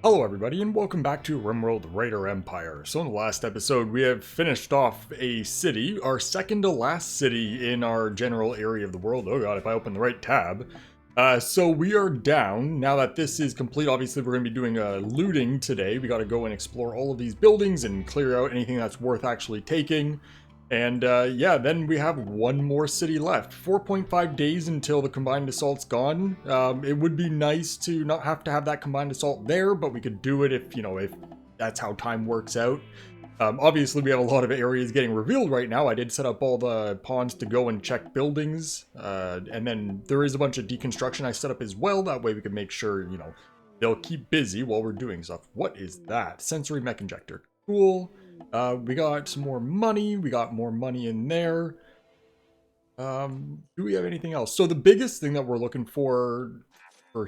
Hello everybody and welcome back to RimWorld Raider Empire. So in the last episode we have finished off a city, our second to last city in our general area of the world. Oh god, if I open the right tab. So we are down. Now that this is complete, obviously we're going to be doing looting today. We got to go and explore all of these buildings and clear out anything that's worth actually taking. And yeah, then we have one more city left. 4.5 days until the combined assault's gone. It would be nice to not have to have that combined assault there, but we could do it if, if that's how time works out. Obviously, we have a lot of areas getting revealed right now. I did set up all the pawns to go and check buildings. And then there is a bunch of deconstruction I set up as well. That way we can make sure, they'll keep busy while we're doing stuff. What is that? Sensory mech injector. Cool. We got some more money. We got more money in there. Do we have anything else? So the biggest thing that we're looking for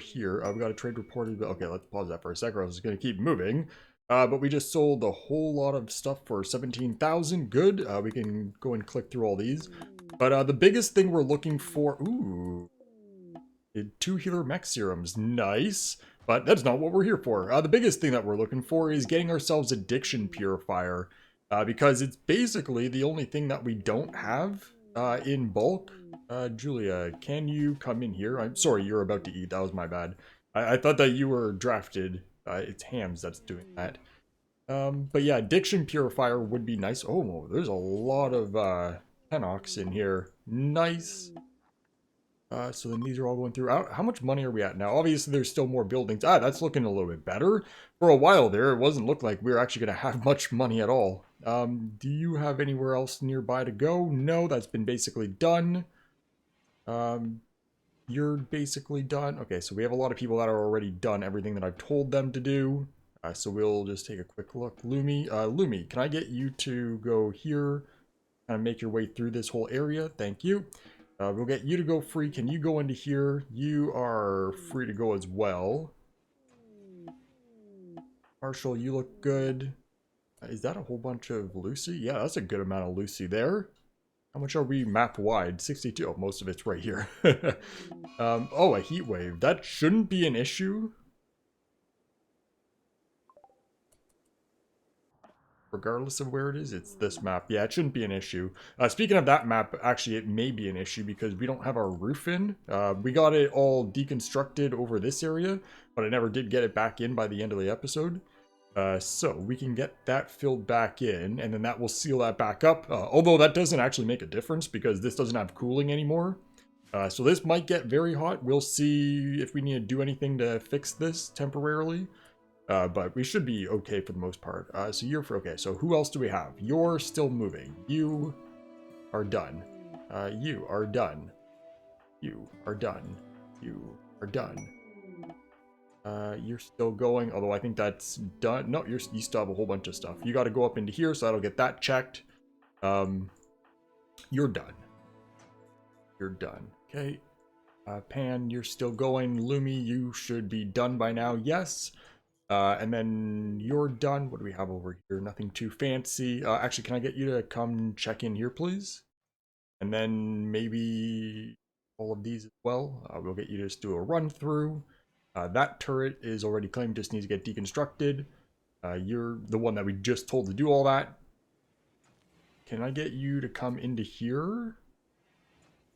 here, we got a trade reported. Okay, let's pause that for a second. I was going to keep moving. But we just sold a whole lot of stuff for 17,000. Good. We can go and click through all these. But the biggest thing we're looking for, ooh, 2 healer mech serums. Nice. But that's not what we're here for. The biggest thing that we're looking for is getting ourselves addiction purifier. Because it's basically the only thing that we don't have in bulk. Julia, can you come in here? I'm sorry, you're about to eat. That was my bad. I thought that you were drafted. It's Hams that's doing that. But yeah, addiction purifier would be nice. Oh, there's a lot of Henox in here. Nice. So then these are all going through. How much money are we at now? Obviously, there's still more buildings. That's looking a little bit better. For a while there, it wasn't look like we were actually going to have much money at all. Do you have anywhere else nearby to go? No, that's been basically done. You're basically done. Okay, so we have a lot of people that are already done everything that I've told them to do. So we'll just take a quick look. Lumi, can I get you to go here? Kind of make your way through this whole area. Thank you. We'll get you to go free. Can you go into here? You are free to go as well. Marshall, you look good. Is that a whole bunch of Lucy? Yeah, that's a good amount of Lucy there. How much are we map wide? 62. Oh, most of it's right here. Oh, a heat wave. That shouldn't be an issue. Regardless of where it is, it's this map. Yeah, it shouldn't be an issue. Speaking of that map, actually, it may be an issue because we don't have our roof in. We got it all deconstructed over this area, but I never did get it back in by the end of the episode. So we can get that filled back in, and then that will seal that back up. Although that doesn't actually make a difference because this doesn't have cooling anymore. So this might get very hot. We'll see if we need to do anything to fix this temporarily. But we should be okay for the most part. So you're for okay. So who else do we have? You're still moving. You are done. You are done. You are done. You are done. You're still going, although I think that's done. No, you still have a whole bunch of stuff. You got to go up into here, so that'll get that checked. You're done. You're done. Okay. Pan, you're still going. Lumi, you should be done by now. Yes. And then you're done. What do we have over here? Nothing too fancy. Actually, can I get you to come check in here, please? And then maybe all of these as well. We'll get you to just do a run through. That turret is already claimed, just needs to get deconstructed. You're the one that we just told to do all that. Can I get you to come into here?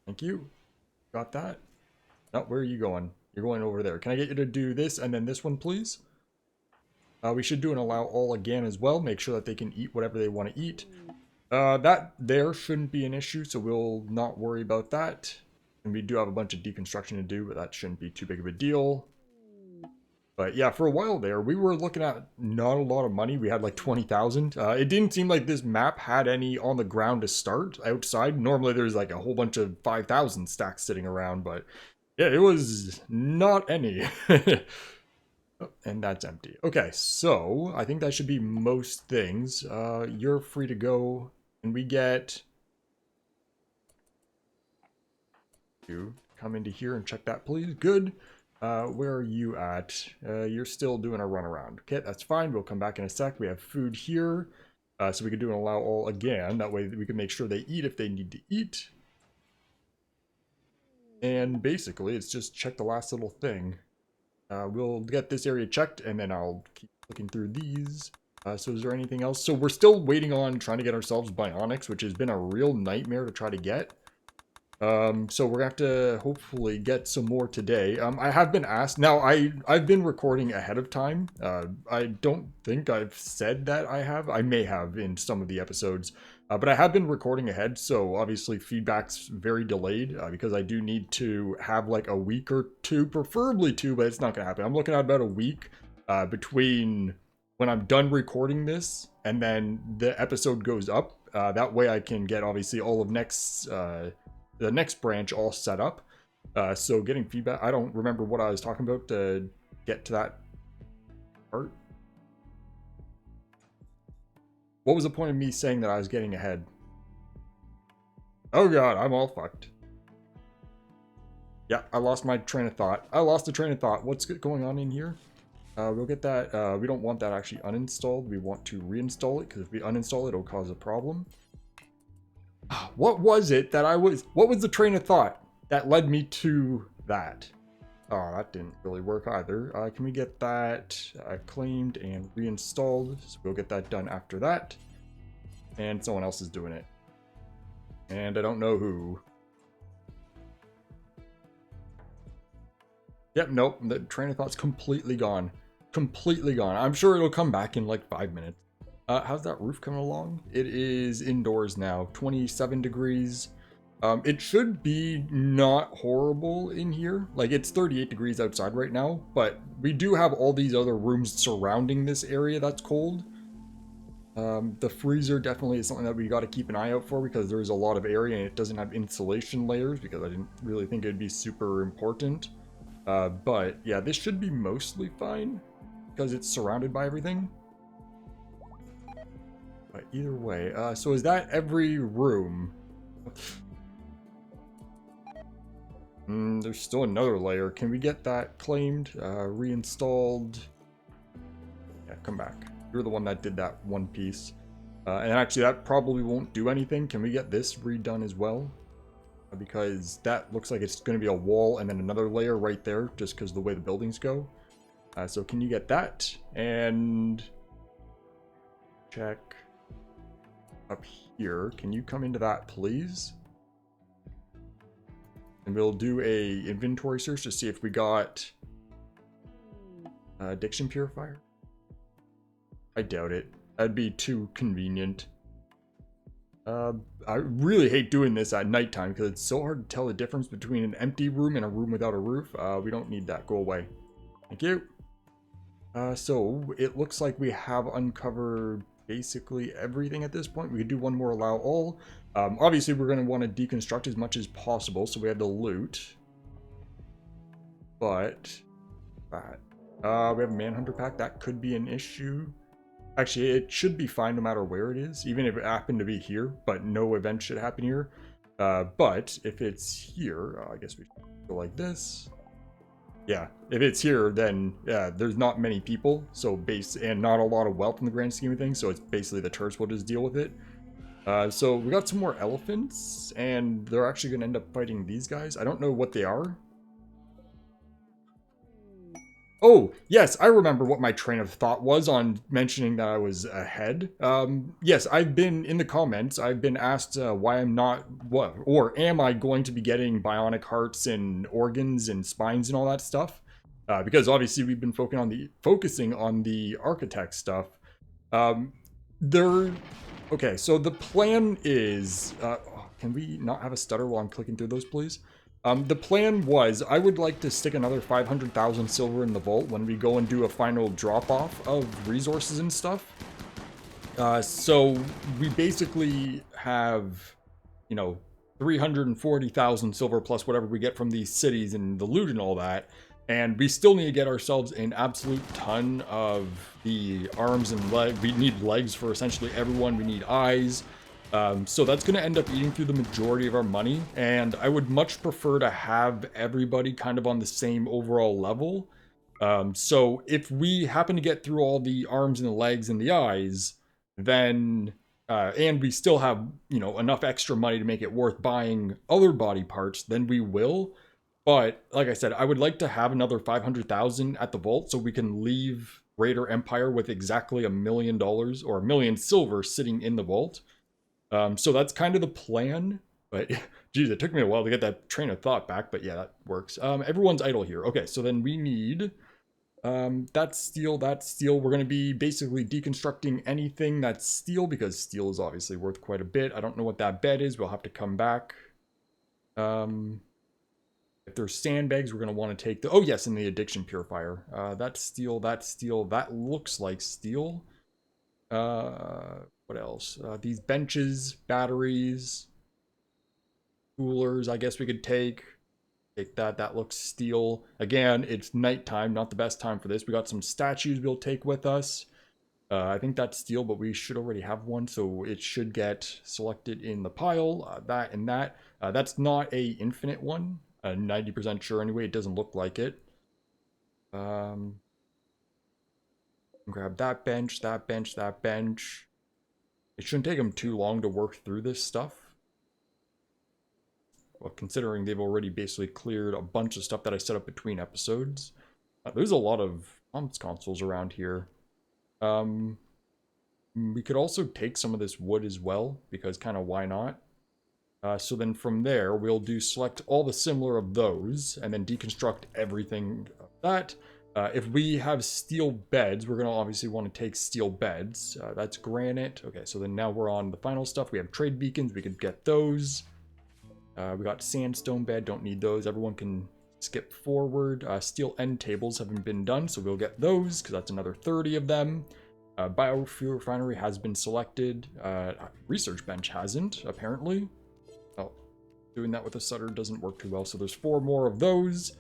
Thank you. Got that? No, where are you going? You're going over there. Can I get you to do this and then this one, please? We should do an allow all again as well. Make sure that they can eat whatever they want to eat. That there shouldn't be an issue, so we'll not worry about that. And we do have a bunch of deconstruction to do, but that shouldn't be too big of a deal. But yeah, for a while there, we were looking at not a lot of money. We had like 20,000. It didn't seem like this map had any on the ground to start outside. Normally there's like a whole bunch of 5,000 stacks sitting around, but yeah, it was not any. Oh, and that's empty. Okay, so I think that should be most things. You're free to go. And we get you come into here and check that, please. Good. Where are you at? You're still doing a run around. Okay, that's fine. We'll come back in a sec. We have food here. So we could do an allow all again. That way we can make sure they eat if they need to eat. And basically, it's just check the last little thing. we'll get this area checked, and then I'll keep looking through these. So is there anything else? So we're still waiting on trying to get ourselves Bionics, which has been a real nightmare to try to get. So we're gonna have to hopefully get some more today. I have been asked. Now, I've been recording ahead of time. I don't think I've said that I have. I may have in some of the episodes. But I have been recording ahead, so obviously feedback's very delayed because I do need to have like a week or two, preferably two, but it's not gonna happen. I'm looking at about a week between when I'm done recording this and then the episode goes up. That way I can get obviously all of the next branch all set up. So getting feedback, I don't remember what I was talking about to get to that part. What was the point of me saying that I was getting ahead? Oh god, I'm all fucked. Yeah, I lost my train of thought. I lost the train of thought. What's going on in here? We'll get that. We don't want that actually uninstalled. We want to reinstall it, because if we uninstall it, it'll cause a problem. What was it that what was the train of thought that led me to that? Oh, that didn't really work either. Can we get that claimed and reinstalled? So we'll get that done after that. And someone else is doing it. And I don't know who. Yep, nope. The train of thought's completely gone. Completely gone. I'm sure it'll come back in like 5 minutes. How's that roof coming along? It is indoors now, 27 degrees. It should be not horrible in here. Like, it's 38 degrees outside right now, but we do have all these other rooms surrounding this area that's cold. The freezer definitely is something that we got to keep an eye out for, because there's a lot of area and it doesn't have insulation layers, because I didn't really think it'd be super important. But yeah, this should be mostly fine because it's surrounded by everything. But either way, so is that every room? There's still another layer. Can we get that claimed, reinstalled? Yeah, come back. You're the one that did that one piece. And actually, that probably won't do anything. Can we get this redone as well? Because that looks like it's going to be a wall and then another layer right there, just because of the way the buildings go. So can you get that? And check up here. Can you come into that, please? And we'll do a inventory search to see if we got addiction purifier. I doubt it. That'd be too convenient. I really hate doing this at nighttime because it's so hard to tell the difference between an empty room and a room without a roof. We don't need that. Go away. Thank you. So it looks like we have uncovered basically everything at this point. We could do one more allow all. Obviously, we're going to want to deconstruct as much as possible, so we have the loot. But that we have a manhunter pack. That could be an issue. Actually, it should be fine no matter where it is, even if it happened to be here, but no event should happen here. But if it's here, I guess we should go like this. Yeah, if it's here, then there's not many people, so and not a lot of wealth in the grand scheme of things, so it's basically the tourists will just deal with it. So we got some more elephants, and they're actually going to end up fighting these guys. I don't know what they are. Oh, yes, I remember what my train of thought was on mentioning that I was ahead. Yes, I've been, in the comments, I've been asked why I'm not, or am I going to be getting bionic hearts and organs and spines and all that stuff? Because obviously we've been focusing on the architect stuff. Okay, so the plan is, can we not have a stutter while I'm clicking through those, please? The plan was, I would like to stick another 500,000 silver in the vault when we go and do a final drop-off of resources and stuff. So we basically have, 340,000 silver plus whatever we get from these cities and the loot and all that. And we still need to get ourselves an absolute ton of the arms and legs. We need legs for essentially everyone. We need eyes. So that's going to end up eating through the majority of our money, and I would much prefer to have everybody kind of on the same overall level. So if we happen to get through all the arms and the legs and the eyes, then, and we still have, enough extra money to make it worth buying other body parts, then we will. But like I said, I would like to have another 500,000 at the vault so we can leave Raider Empire with exactly $1 million or 1 million silver sitting in the vault. So that's kind of the plan. But geez, it took me a while to get that train of thought back. But yeah, that works. Everyone's idle here. Okay, so then we need that's steel, that's steel. We're going to be basically deconstructing anything that's steel because steel is obviously worth quite a bit. I don't know what that bed is. We'll have to come back. If there's sandbags, we're going to want to take the... Oh, yes, and the addiction purifier. That's steel, that's steel. That looks like steel. What else? These benches, batteries, coolers, I guess we could take. Take that. That looks steel. Again, it's nighttime, not the best time for this. We got some statues we'll take with us. I think that's steel, but we should already have one, so it should get selected in the pile. That and that. That's not a infinite one. 90% sure anyway. It doesn't look like it. Grab that bench, that bench, that bench. It shouldn't take them too long to work through this stuff. Well, considering they've already basically cleared a bunch of stuff that I set up between episodes. There's a lot of consoles around here. We could also take some of this wood as well, because kind of why not? So then from there, we'll select all the similar of those, and then deconstruct everything of that. If we have steel beds, we're going to obviously want to take steel beds. That's granite. Okay, so then now we're on the final stuff. We have trade beacons. We could get those. We got sandstone bed. Don't need those. Everyone can skip forward. Steel end tables haven't been done, so we'll get those, because that's another 30 of them. Biofuel refinery has been selected. Research bench hasn't, apparently. Oh, doing that with a Sutter doesn't work too well, so there's 4 more of those.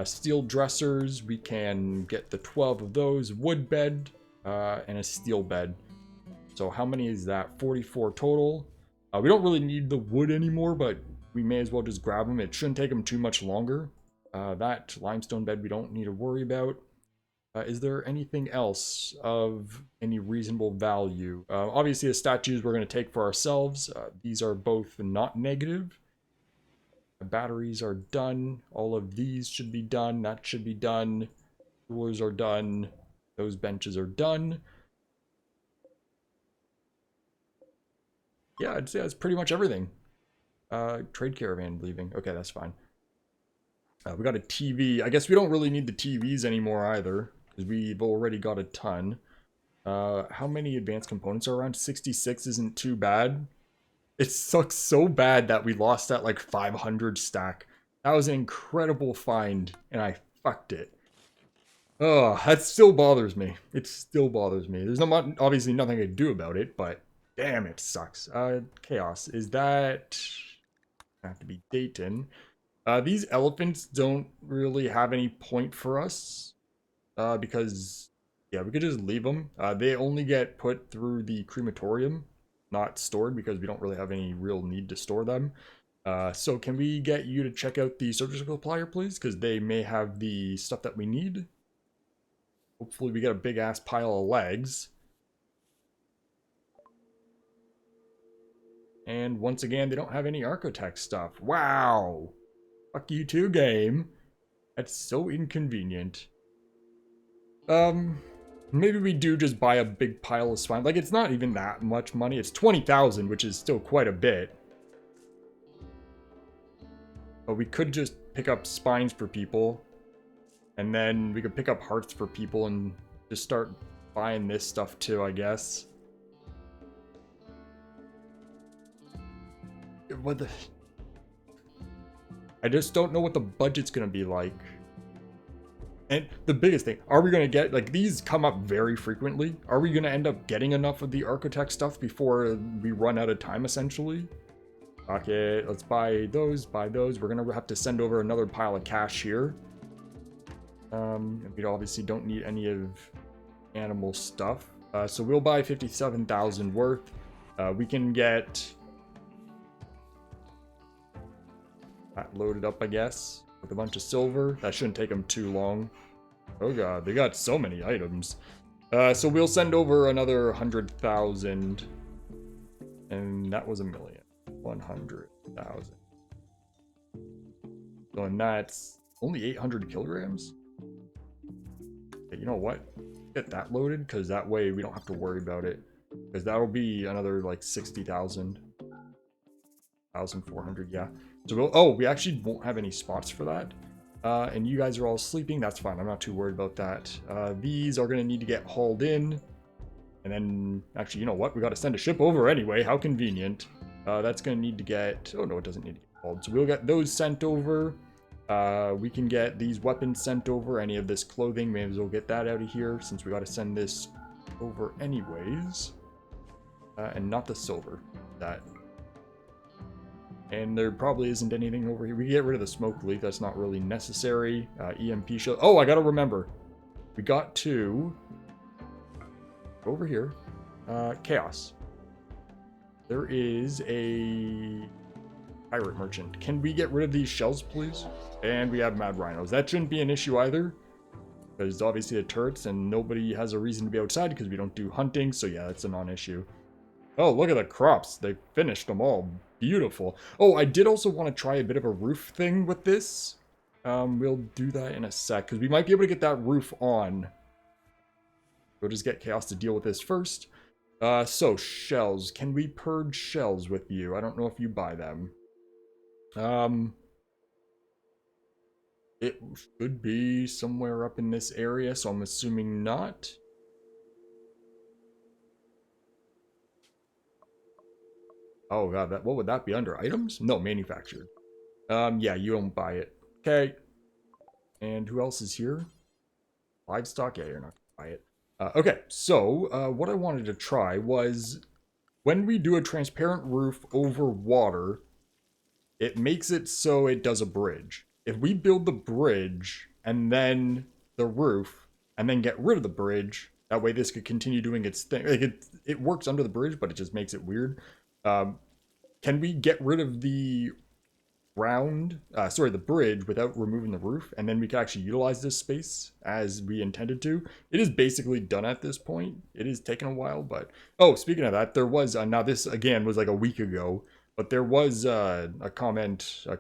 Steel dressers, we can get the 12 of those. Wood bed, and a steel bed. So how many is that? 44 total. We don't really need the wood anymore, but we may as well just grab them. It shouldn't take them too much longer. That limestone bed we don't need to worry about. Is there anything else of any reasonable value? Obviously, the statues we're going to take for ourselves. These are both not negative. The batteries are done. All of these should be done. That should be done. Rulers are done. Those benches are done. Yeah, I'd say that's pretty much everything. Trade caravan leaving. Okay, that's fine. We got a TV. I guess we don't really need the TVs anymore either, because we've already got a ton. How many advanced components are around? 66 isn't too bad. It sucks so bad that we lost that like 500 stack. That was an incredible find, and I fucked it. Oh, that still bothers me. It still bothers me. There's obviously nothing I can do about it, but damn, it sucks. Chaos. Is that... have to be Dayton. These elephants don't really have any point for us. Because, yeah, we could just leave them. They only get put through the crematorium, not stored, because we don't really have any real need to store them. So can we get you to check out the surgical supplier, please? Because they may have the stuff that we need. Hopefully we get a big-ass pile of legs. And once again, they don't have any architect stuff. Wow! Fuck you too, game. That's so inconvenient. Maybe we do just buy a big pile of spine. Like, it's not even that much money. It's 20,000, which is still quite a bit. But we could just pick up spines for people. And then we could pick up hearts for people and just start buying this stuff too, I guess. What the... I just don't know what the budget's gonna be like. And the biggest thing, are we gonna get, like, these come up very frequently. Are we gonna end up getting enough of the architect stuff before we run out of time, essentially? Okay, let's buy those, buy those. We're gonna have to send over another pile of cash here. We obviously don't need any of animal stuff. So we'll buy 57,000 worth. We can get that loaded up, I guess, with a bunch of silver. That shouldn't take them too long. Oh god, they got so many items. So we'll send over another 100,000. And that was 1,000,000. 100,000. So, and that's only 800 kilograms. Okay, you know what? Get that loaded, because that way we don't have to worry about it. Because that'll be another like 60,000. 1,400, yeah. So we actually won't have any spots for that. And you guys are all sleeping. That's fine. I'm not too worried about that. These are going to need to get hauled in. And then, actually, you know what? We got to send a ship over anyway. How convenient. That's going to need to get... Oh, no, it doesn't need to get hauled. So we'll get those sent over. We can get these weapons sent over. Any of this clothing, maybe we'll get that out of here since we got to send this over anyways. And not the silver. That... And there probably isn't anything over here. We can get rid of the smoke leak. That's not really necessary. EMP shield. Oh, I gotta remember. We got to... Over here. Chaos. There is a... pirate merchant. Can we get rid of these shells, please? And we have mad rhinos. That shouldn't be an issue either. Because obviously the turrets and nobody has a reason to be outside because we don't do hunting. So yeah, that's a non-issue. Oh, look at the crops. They finished them all. Beautiful. Oh, I did also want to try a bit of a roof thing with this. We'll do that in a sec, because we might be able to get that roof on. We'll just get Chaos to deal with this first. So, shells. Can we purge shells with you? I don't know if you buy them. It should be somewhere up in this area, so I'm assuming not. Oh god, what would that be under? Items? No, manufactured. Yeah, you don't buy it. Okay. And who else is here? Livestock? Yeah, you're not gonna buy it. Okay, so what I wanted to try was when we do a transparent roof over water, it makes it so it does a bridge. If we build the bridge and then the roof and then get rid of the bridge, that way this could continue doing its thing. Like it works under the bridge, but it just makes it weird. Can we get rid of the the bridge without removing the roof, and then we can actually utilize this space as we intended to? It is basically done at this point. It is taking a while, but... Oh, speaking of that, there was... now this, again, was like a week ago, but there was a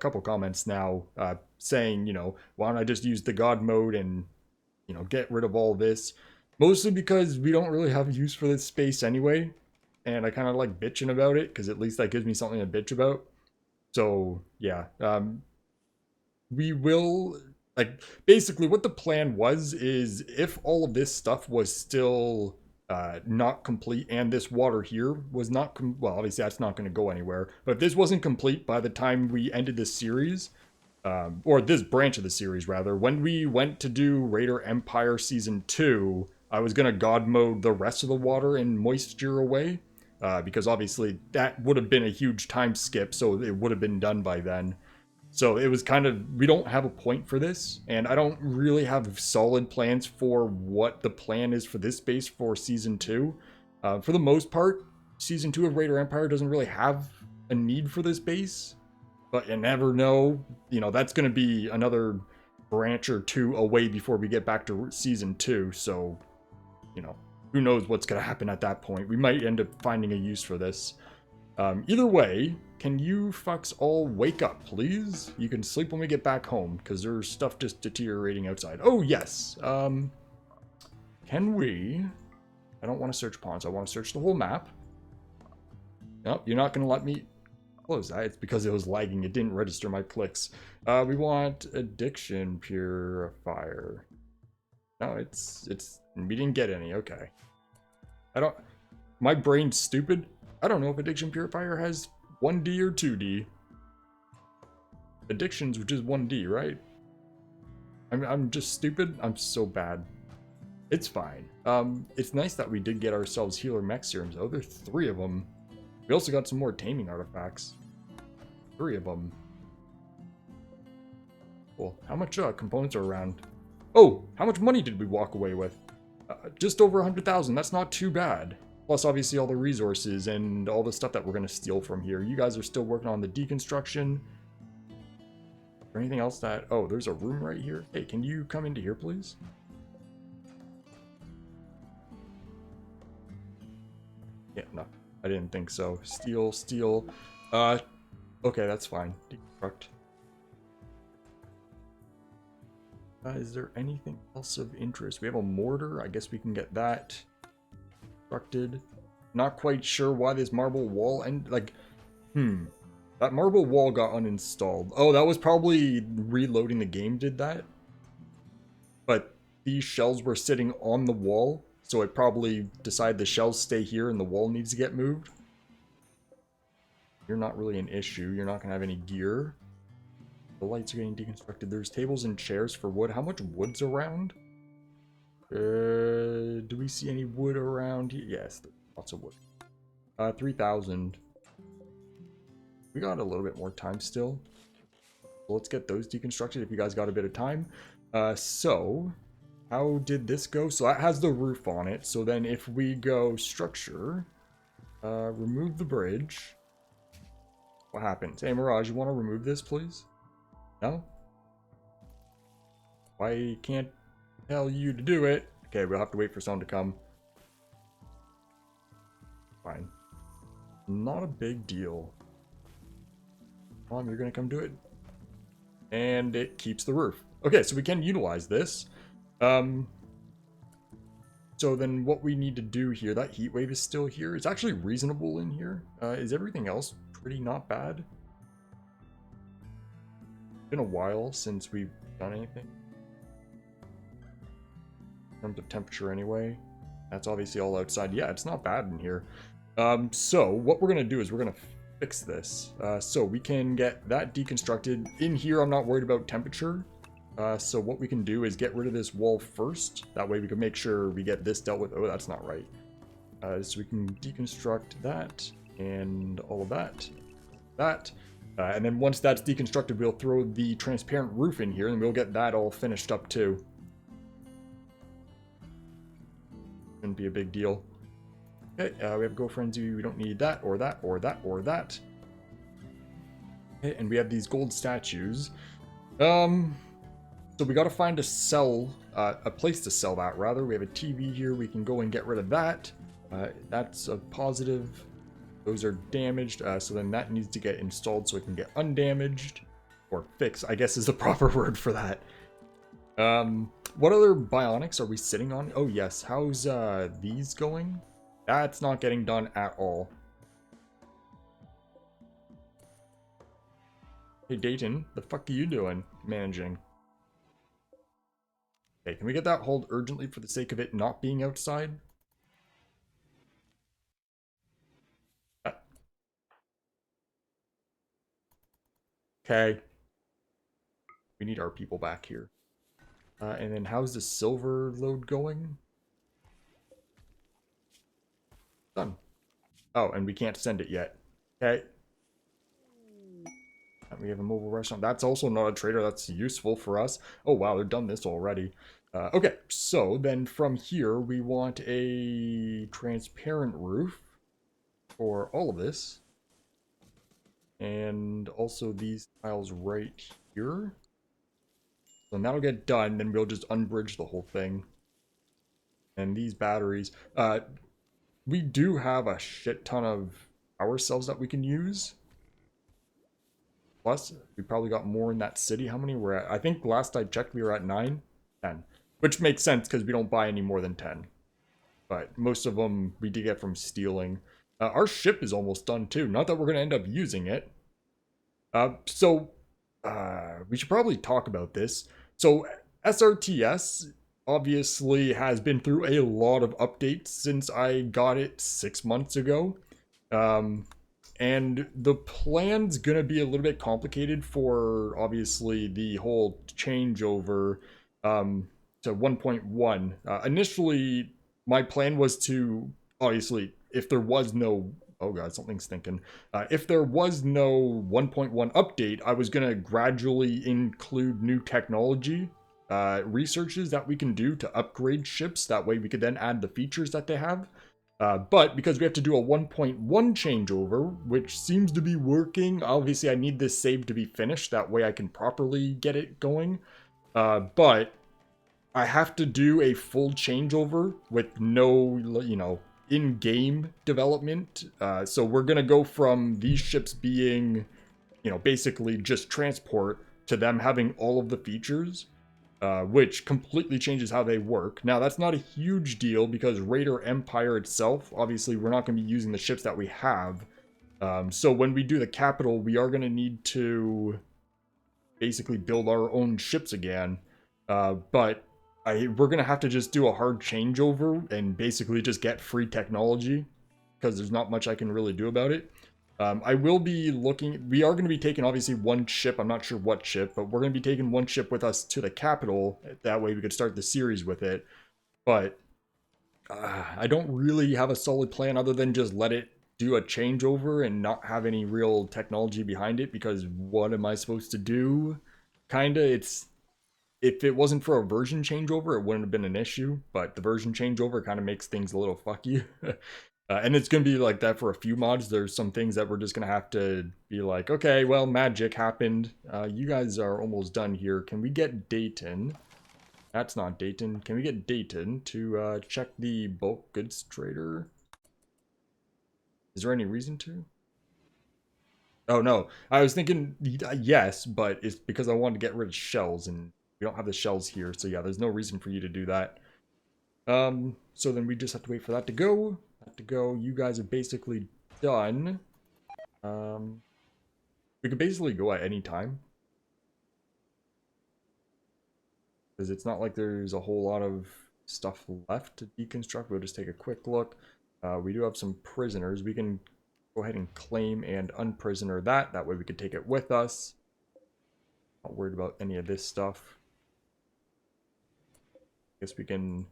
couple comments now saying, you know, why don't I just use the God mode and, you know, get rid of all this? Mostly because we don't really have use for this space anyway. And I kind of like bitching about it, because at least that gives me something to bitch about. So, yeah. We will... Like, basically what the plan was is if all of this stuff was still not complete, and this water here was not... well, obviously that's not going to go anywhere. But if this wasn't complete by the time we ended this series... or this branch of the series, rather. When we went to do Raider Empire Season 2, I was going to God mode the rest of the water and moisture away. Because obviously that would have been a huge time skip, so it would have been done by then. So it was kind of, we don't have a point for this, and I don't really have solid plans for what the plan is for this base for Season 2. For the most part, Season 2 of Raider Empire doesn't really have a need for this base, but you never know. You know, that's going to be another branch or two away before we get back to Season 2, so, you know, who knows what's going to happen at that point. We might end up finding a use for this. Either way, can you fucks all wake up, please? You can sleep when we get back home, because there's stuff just deteriorating outside. Oh, yes. Can we... I don't want to search ponds. I want to search the whole map. Nope, you're not going to let me close that. It's because it was lagging. It didn't register my clicks. We want addiction purifier. No, it's... We didn't get any. Okay. My brain's stupid. I don't know if addiction purifier has 1D or 2D. Addictions, which is 1D, right? I'm just stupid. I'm so bad. It's fine. It's nice that we did get ourselves healer mech serums, though. There's 3 of them. We also got some more taming artifacts. 3 of them. Cool. How much components are around? Oh, how much money did we walk away with? Just over 100,000. That's not too bad. Plus, obviously, all the resources and all the stuff that we're going to steal from here. You guys are still working on the deconstruction. Or anything else that... Oh, there's a room right here. Hey, can you come into here, please? Yeah, no. I didn't think so. Steel. Okay, that's fine. Deconstruct. Is there anything else of interest? We have a mortar. I guess we can get that constructed. Not quite sure why this marble wall and that marble wall got uninstalled. Oh, that was probably reloading the game did that. But these shells were sitting on the wall, so it probably decided the shells stay here and the wall needs to get moved. You're not really an issue. You're not going to have any gear. The lights are getting deconstructed. There's tables and chairs for wood. How much wood's around? Do we see any wood around here? Yes, there's lots of wood. 3,000. We got a little bit more time still. So let's get those deconstructed if you guys got a bit of time. So, how did this go? So that has the roof on it. So then if we go structure, remove the bridge. What happens? Hey, Mirage, you want to remove this, please? No? I can't tell you to do it. Okay, we'll have to wait for someone to come. Fine. Not a big deal. Mom, you're gonna come do it. And it keeps the roof. Okay, so we can utilize this. So then what we need to do here, that heat wave is still here. It's actually reasonable in here. Is everything else pretty not bad? It's been a while since we've done anything. In terms of temperature anyway. That's obviously all outside. Yeah, it's not bad in here. So what we're gonna do is we're gonna fix this. So we can get that deconstructed. In here, I'm not worried about temperature. So what we can do is get rid of this wall first. That way we can make sure we get this dealt with. Oh, that's not right. So we can deconstruct that and all of that. And then once that's deconstructed, we'll throw the transparent roof in here and we'll get that all finished up too. Shouldn't be a big deal. Okay, we have Go Frenzy. We don't need that or that or that or that. Okay, and we have these gold statues. So we got to find a place to sell that, rather. We have a TV here. We can go and get rid of that. That's a positive. Those are damaged. So then that needs to get installed so it can get undamaged. Or fixed, I guess is the proper word for that. What other bionics are we sitting on? Oh, yes. How's these going? That's not getting done at all. Hey, Dayton, the fuck are you doing managing? Okay, can we get that hold urgently for the sake of it not being outside? Okay. We need our people back here. And then how's the silver load going? Done. Oh, and we can't send it yet. Okay. We have a mobile restaurant. That's also not a trader. That's useful for us. Oh, wow, they've done this already. Okay, so then from here, we want a transparent roof for all of this. And also these tiles right here. So that'll get done, then we'll just unbridge the whole thing. And these batteries. We do have a shit ton of power cells that we can use. Plus, we probably got more in that city. How many were at? I think last I checked, we were at 9, 10. Which makes sense because we don't buy any more than 10. But most of them we did get from stealing. Our ship is almost done too. Not that we're going to end up using it. We should probably talk about this. So SRTS obviously has been through a lot of updates since I got it 6 months ago. And the plan's going to be a little bit complicated for, obviously, the whole changeover to 1.1. Initially, my plan was to, obviously, if there was no... Oh god, something's thinking. If there was no 1.1 update, I was going to gradually include new technology researches that we can do to upgrade ships. That way we could then add the features that they have. But because we have to do a 1.1 changeover, which seems to be working, obviously I need this save to be finished. That way I can properly get it going. But I have to do a full changeover with no, in-game development. So we're going to go from these ships being, basically just transport to them having all of the features. which completely changes how they work. Now, that's not a huge deal because Raider Empire itself, obviously, we're not going to be using the ships that we have. So when we do the capital, we are going to need to basically build our own ships again. But we're going to have to just do a hard changeover and basically just get free technology because there's not much I can really do about it. I will be looking, we are going to be taking obviously one ship, I'm not sure what ship, but we're going to be taking one ship with us to the capital. That way we could start the series with it. But I don't really have a solid plan other than just let it do a changeover and not have any real technology behind it, because what am I supposed to do? Kinda, if it wasn't for a version changeover, it wouldn't have been an issue, but the version changeover kind of makes things a little fucky. And it's going to be like that for a few mods. There's some things that we're just going to have to be like, okay, well, magic happened. You guys are almost done here. Can we get Dayton? That's not Dayton. Can we get Dayton to check the bulk goods trader? Is there any reason to? Oh, no. I was thinking yes, but it's because I wanted to get rid of shells, and we don't have the shells here. So yeah, there's no reason for you to do that. So then we just have to wait for that to go. You guys are basically done. We could basically go at any time, because it's not like there's a whole lot of stuff left to deconstruct. We'll just take a quick look. We do have some prisoners. We can go ahead and claim and unprisoner that. That way we could take it with us. Not worried about any of this stuff. Guess we can...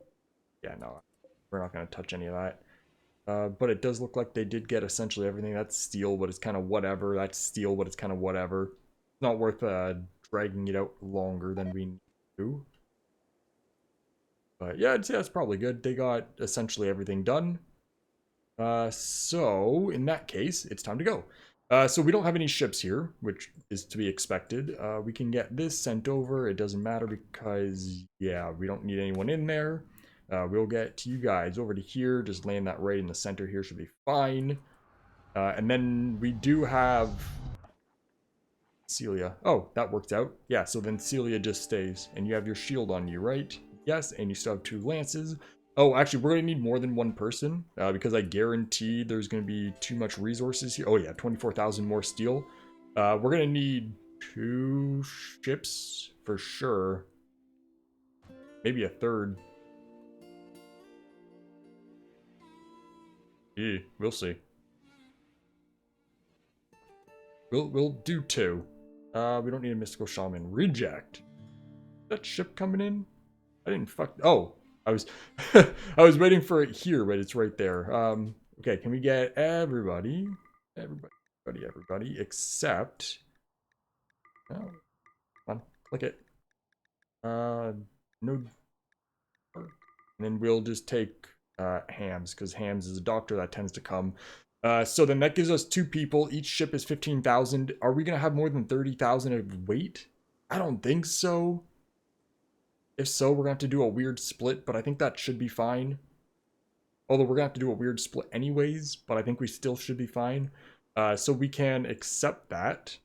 Yeah, no. We're not going to touch any of that. But it does look like they did get essentially everything. That's steel, but it's kind of whatever. That's steel, but it's kind of whatever. It's not worth dragging it out longer than we need to. But yeah, I'd say that's probably good. They got essentially everything done. So in that case, it's time to go. So we don't have any ships here, which is to be expected. We can get this sent over. It doesn't matter because, yeah, we don't need anyone in there. We'll get you guys over to here. Just land that right in the center here should be fine. And then we do have Celia. Oh, that worked out. Yeah, so then Celia just stays. And you have your shield on you, right? Yes, and you still have 2 lances. Oh, actually, we're going to need more than one person because I guarantee there's going to be too much resources here. Oh, yeah, 24,000 more steel. We're going to need 2 ships for sure. Maybe a third. Yeah, we'll see. We'll do 2. We don't need a mystical shaman. Reject. That ship coming in? I didn't fuck. Oh, I was I was waiting for it here, but it's right there. Okay, can we get everybody except oh, come on, click it. No, and then we'll just take Hams, because Hams is a doctor that tends to come. So then that gives us 2 people. Each ship is 15,000. Are we gonna have more than 30,000 of weight? I don't think so. If so, we're gonna have to do a weird split, but I think that should be fine. Although we're gonna have to do a weird split anyways, but I think we still should be fine. So we can accept that.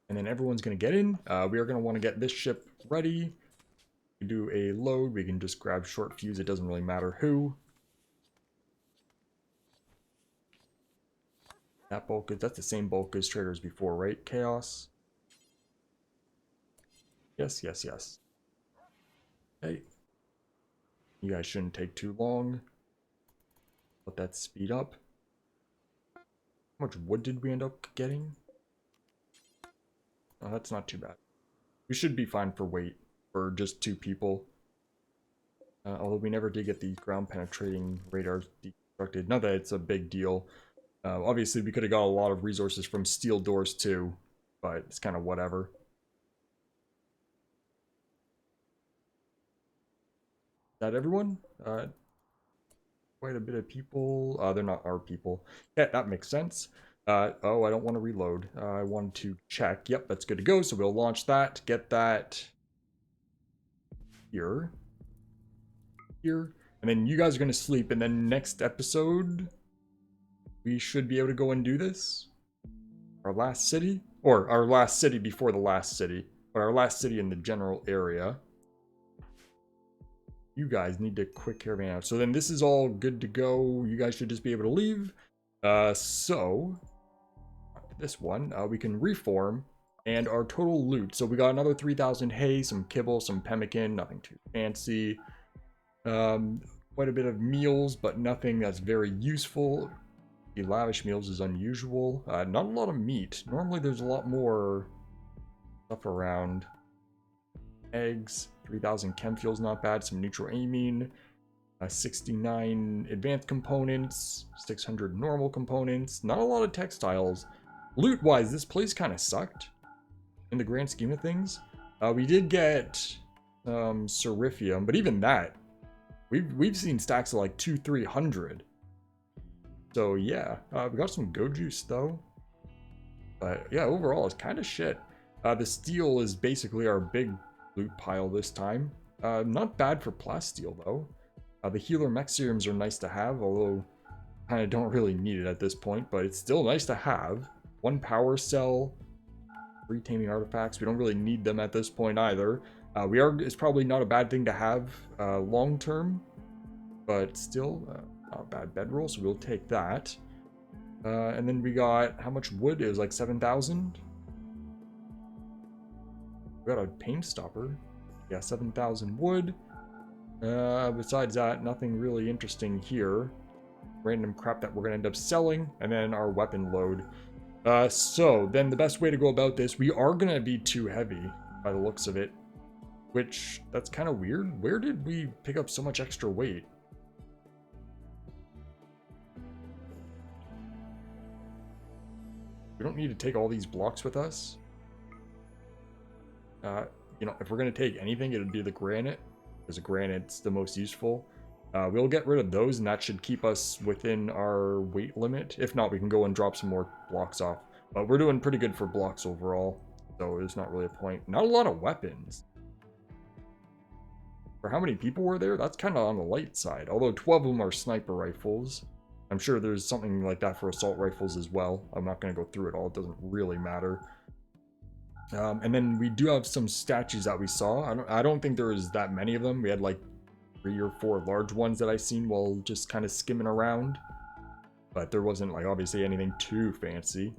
And then everyone's gonna get in. We are gonna want to get this ship ready. We do a load. We can just grab short fuse. It doesn't really matter who. That bulk is, that's the same bulk as traders before, right? Chaos. Yes, yes, yes. Okay. You guys shouldn't take too long. Let that speed up. How much wood did we end up getting? Oh, that's not too bad. We should be fine for weight for just 2 people. Although we never did get the ground penetrating radars deconstructed. Not that it's a big deal. Obviously, we could have got a lot of resources from steel doors too, but it's kind of whatever. Is that everyone? Quite a bit of people. They're not our people. Yeah, that makes sense. Oh, I don't want to reload. I want to check. Yep, that's good to go. So we'll launch that. Get that here. Here. And then you guys are going to sleep. And then next episode, we should be able to go and do this. Our last city? Or our last city before the last city. but our last city in the general area. You guys need to quick caravan out. So then this is all good to go. You guys should just be able to leave. So this one, we can reform, and our total loot. So we got another 3,000 hay, some kibble, some pemmican, nothing too fancy. Quite a bit of meals, but nothing that's very useful. The lavish meals is unusual. Not a lot of meat. Normally there's a lot more stuff around. Eggs, 3,000 chem fuel's not bad. Some neutral amine, 69 advanced components, 600 normal components. Not a lot of textiles. Loot-wise, this place kind of sucked in the grand scheme of things. We did get Seriphium, but even that, we've seen stacks of like 200-300. So yeah, we got some go juice though. But yeah, overall it's kind of shit. The steel is basically our big loot pile this time. Not bad for plasteel though. The healer mech serums are nice to have, although kind of don't really need it at this point, but it's still nice to have. 1 power cell, 3 taming artifacts. We don't really need them at this point either. It's probably not a bad thing to have long term, but still not a bad bedroll, so we'll take that. And then we got, how much wood? It was like 7,000. We got a paint stopper. Yeah, 7,000 wood. Besides that, nothing really interesting here. Random crap that we're gonna end up selling, and then our weapon load. So then the best way to go about this, we are gonna be too heavy by the looks of it, which that's kind of weird. Where did we pick up so much extra weight? We don't need to take all these blocks with us. You know, if we're gonna take anything, it would be the granite, because the granite's the most useful. We'll get rid of those, and that should keep us within our weight limit. If not, we can go and drop some more blocks off. But we're doing pretty good for blocks overall, so there's not really a point. Not a lot of weapons. For how many people were there, that's kind of on the light side. Although 12 of them are sniper rifles. I'm sure there's something like that for assault rifles as well. I'm not going to go through it all. It doesn't really matter. And then we do have some statues that we saw. I don't think there was that many of them. We had like 3 or 4 large ones that I seen while just kind of skimming around, but there wasn't like obviously anything too fancy.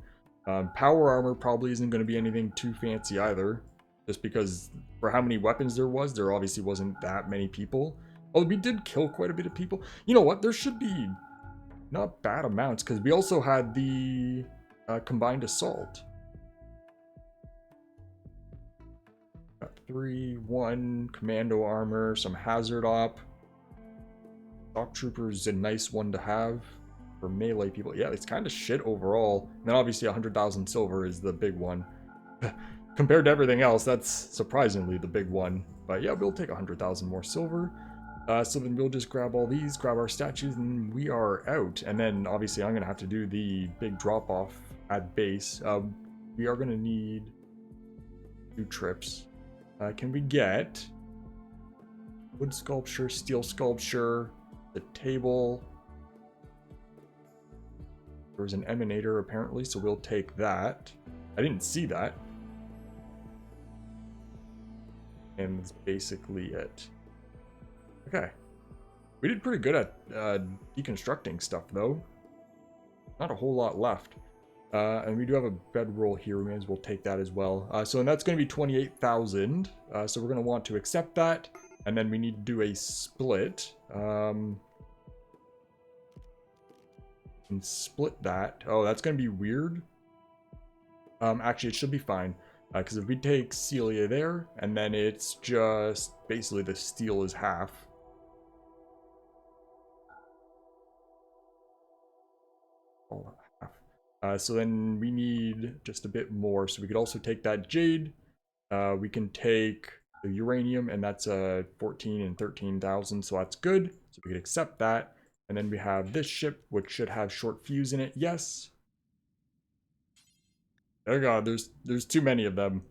Power armor probably isn't going to be anything too fancy either, just because for how many weapons there obviously wasn't that many people. Oh, we did kill quite a bit of people. You know what? There should be not bad amounts, because we also had the combined assault. 3-1 commando armor, some hazard op. Shock troopers a nice one to have for melee people. Yeah, it's kind of shit overall. And then obviously 100,000 silver is the big one. Compared to everything else, that's surprisingly the big one. But yeah, we'll take 100,000 more silver. So then we'll just grab all these, grab our statues, and we are out. And then obviously I'm going to have to do the big drop off at base. We are going to need 2 trips. Can we get wood sculpture, steel sculpture, the table? There was an emanator apparently, so we'll take that. I didn't see that. And that's basically it. Okay. We did pretty good at deconstructing stuff though. Not a whole lot left. And we do have a bedroll here. We may as well take that as well. So that's going to be 28,000. So we're going to want to accept that. And then we need to do a split. And split that. Oh, that's going to be weird. Actually, it should be fine. Because if we take Celia there, and then it's just basically the steel is half. Oh, half. So then we need just a bit more. So we could also take that jade. We can take the uranium, and that's 14 and 13,000. So that's good. So we could accept that. And then we have this ship, which should have short fuse in it. Yes. Oh god, there's too many of them.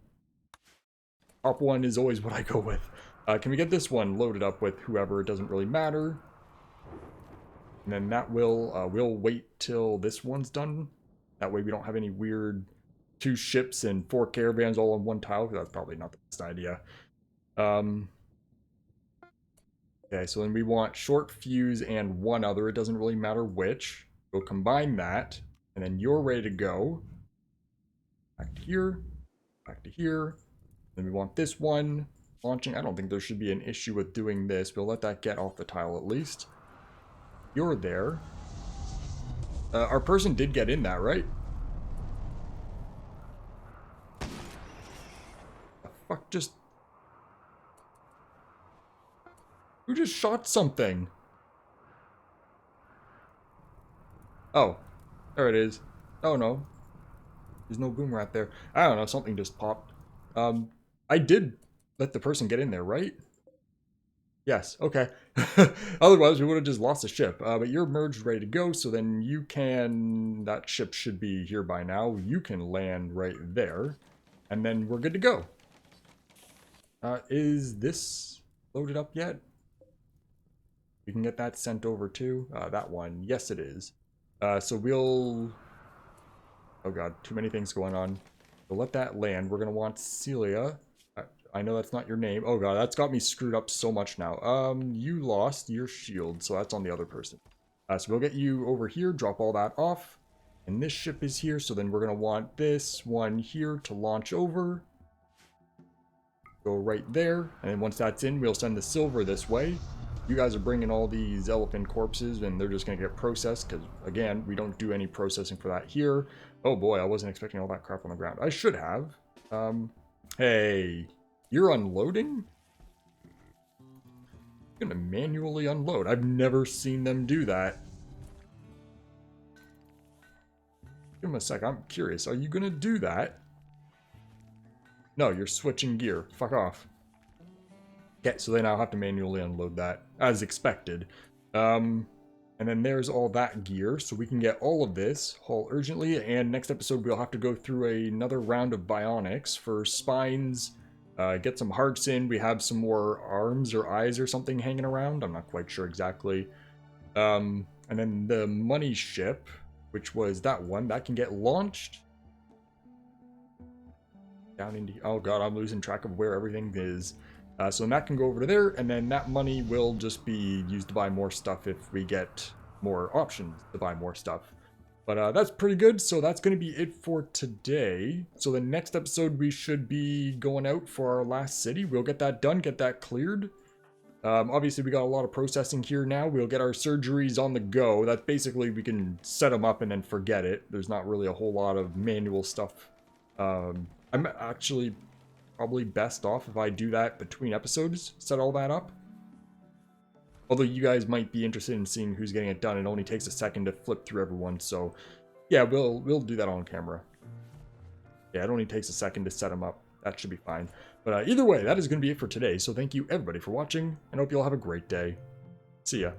Top one is always what I go with. Can we get this one loaded up with whoever? It doesn't really matter. And then that will we'll wait till this one's done. That way we don't have any weird 2 ships and 4 caravans all on one tile, because that's probably not the best idea. Okay, so then we want short fuse and one other. It doesn't really matter which. We'll combine that, and then you're ready to go. Back to here, back to here. Then we want this one launching. I don't think there should be an issue with doing this. We'll let that get off the tile at least. You're there. Our person did get in that, right? The fuck just... Who just shot something? Oh, there it is. Oh no. There's no boom rat there. I don't know, something just popped. I did let the person get in there, right? Yes, okay. Otherwise, we would have just lost the ship. But you're merged, ready to go, so then you can... That ship should be here by now. You can land right there. And then we're good to go. Is this loaded up yet? We can get that sent over too. That one. Yes, it is. So we'll... Oh god, too many things going on. We'll let that land. We're going to want Celia. I know that's not your name. Oh god, that's got me screwed up so much now. You lost your shield, so that's on the other person. So we'll get you over here, drop all that off. And this ship is here, so then we're going to want this one here to launch over. Go right there, and then once that's in, we'll send the silver this way. You guys are bringing all these elephant corpses, and they're just going to get processed, because, again, we don't do any processing for that here. Oh boy, I wasn't expecting all that crap on the ground. I should have. Hey, you're unloading? You're going to manually unload. I've never seen them do that. Give him a sec, I'm curious. Are you going to do that? No, you're switching gear. Fuck off. Okay, so then I'll have to manually unload that, as expected. And then there's all that gear, so we can get all of this, haul urgently, and next episode we'll have to go through another round of bionics for spines, get some hearts in. We have some more arms or eyes or something hanging around, I'm not quite sure exactly. And then the money ship, which was that one, that can get launched. Down into, oh god, I'm losing track of where everything is. So then that can go over to there, and then that money will just be used to buy more stuff if we get more options to buy more stuff. But that's pretty good, so that's going to be it for today. So the next episode, we should be going out for our last city. We'll get that done, get that cleared. Obviously, we got a lot of processing here now. We'll get our surgeries on the go. That's basically, we can set them up and then forget it. There's not really a whole lot of manual stuff. I'm actually... probably best off if I do that between episodes, set all that up. Although you guys might be interested in seeing who's getting it done. It only takes a second to flip through everyone, so yeah, we'll do that on camera. Yeah, it only takes a second to set them up. That should be fine. But either way, that is going to be it for today. So thank you everybody for watching, and I hope you all have a great day. See ya.